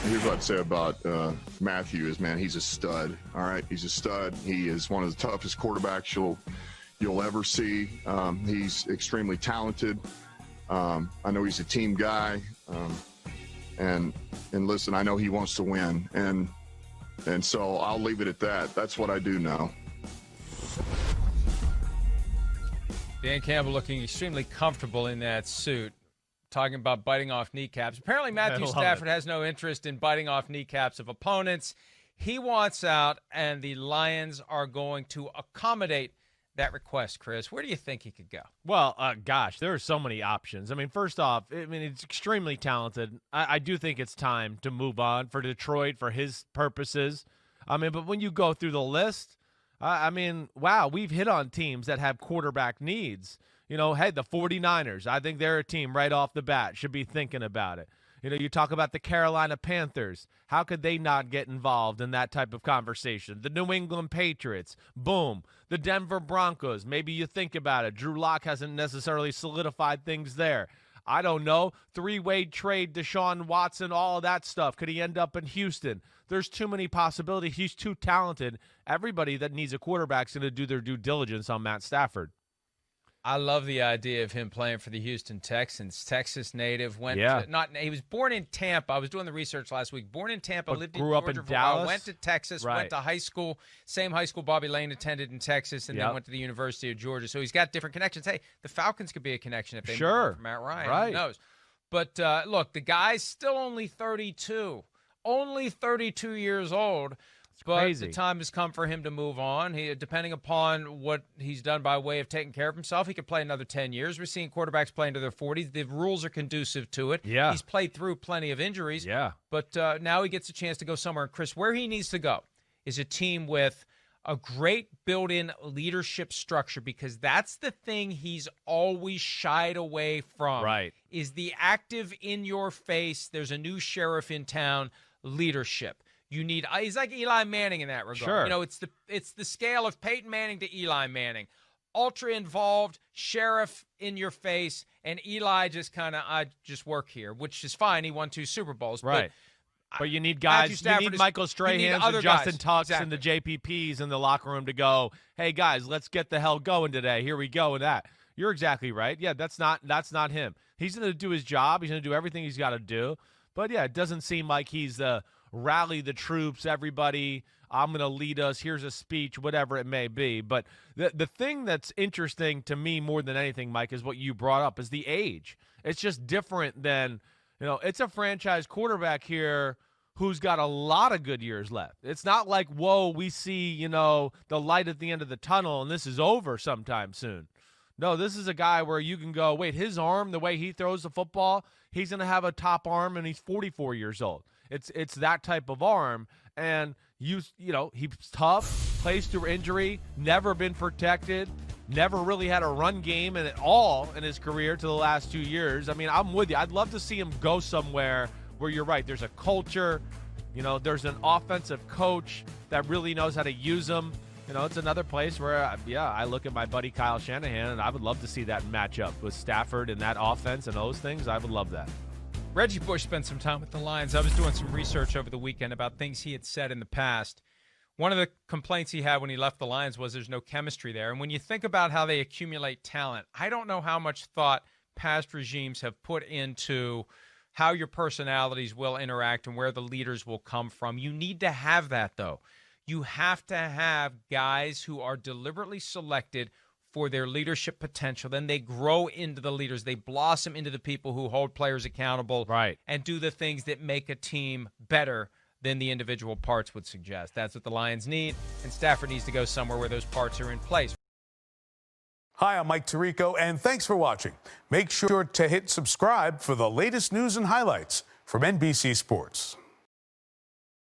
Here's what I'd say about Matthew is, man, he's a stud. All right, he's a stud. He is one of the toughest quarterbacks you'll ever see. He's extremely talented. I know he's a team guy, and listen, I know he wants to win, and so I'll leave it at that. That's what I do know. Dan Campbell looking extremely comfortable in that suit, talking about biting off kneecaps. Apparently Matthew Stafford has no interest in biting off kneecaps of opponents. He wants out, and the Lions are going to accommodate that request. Chris, where do you think he could go? Well, gosh, there are so many options. I mean, first off, it's extremely talented. I do think it's time to move on for Detroit for his purposes. But when you go through the list, wow, we've hit on teams that have quarterback needs. Hey, the 49ers, I think they're a team right off the bat, should be thinking about it. You talk about the Carolina Panthers. How could they not get involved in that type of conversation? The New England Patriots, boom. The Denver Broncos, maybe you think about it. Drew Lock hasn't necessarily solidified things there. I don't know. Three-way trade, Deshaun Watson, all of that stuff. Could he end up in Houston? There's too many possibilities. He's too talented. Everybody that needs a quarterback is going to do their due diligence on Matt Stafford. I love the idea of him playing for the Houston Texans. Texas native, he was born in Tampa. I was doing the research last week. Born in Tampa, lived in Georgia for a while, went to Texas, went to high school, same high school Bobby Lane attended in Texas, and then went to the University of Georgia. So he's got different connections. Hey, the Falcons could be a connection if they move on from Matt Ryan. Right. Who knows? But look, the guy's still only 32. Only 32 years old. But crazy. The time has come for him to move on. Depending upon what he's done by way of taking care of himself, he could play another 10 years. We're seeing quarterbacks play into their 40s. The rules are conducive to it. Yeah. He's played through plenty of injuries. Yeah. But now he gets a chance to go somewhere. And, Chris, where he needs to go is a team with a great built-in leadership structure, because that's the thing he's always shied away from. Right. Is the active in-your-face, there's a new sheriff in town leadership. He's like Eli Manning in that regard. Sure. It's the scale of Peyton Manning to Eli Manning. Ultra involved, sheriff in your face, and Eli just I just work here, which is fine. He won 2 Super Bowls. Right. But you need guys, you need Michael Strahans and Justin Tucks and the JPPs in the locker room to go, hey, guys, let's get the hell going today. Here we go and that. You're exactly right. Yeah, that's not him. He's going to do his job. He's going to do everything he's got to do. But, yeah, it doesn't seem like he's the rally the troops, everybody, I'm going to lead us, here's a speech, whatever it may be. But the thing that's interesting to me more than anything, Mike, is what you brought up, is the age. It's just different than, it's a franchise quarterback here who's got a lot of good years left. It's not like, whoa, we see, the light at the end of the tunnel and this is over sometime soon. No, this is a guy where you can go, wait, his arm, the way he throws the football, he's going to have a top arm and he's 44 years old. It's that type of arm, and he's tough, plays through injury, never been protected, never really had a run game at all in his career to the last 2 years. I'm with you. I'd love to see him go somewhere where you're right. There's a culture, there's an offensive coach that really knows how to use him. It's another place where, I look at my buddy Kyle Shanahan, and I would love to see that matchup with Stafford and that offense and those things. I would love that. Reggie Bush spent some time with the Lions. I was doing some research over the weekend about things he had said in the past. One of the complaints he had when he left the Lions was there's no chemistry there. And when you think about how they accumulate talent, I don't know how much thought past regimes have put into how your personalities will interact and where the leaders will come from. You need to have that, though. You have to have guys who are deliberately selected for their leadership potential. Then they grow into the leaders. They blossom into the people who hold players accountable and do the things that make a team better than the individual parts would suggest. That's what the Lions need, and Stafford needs to go somewhere where those parts are in place. Hi, I'm Mike Tirico, and thanks for watching. Make sure to hit subscribe for the latest news and highlights from NBC Sports.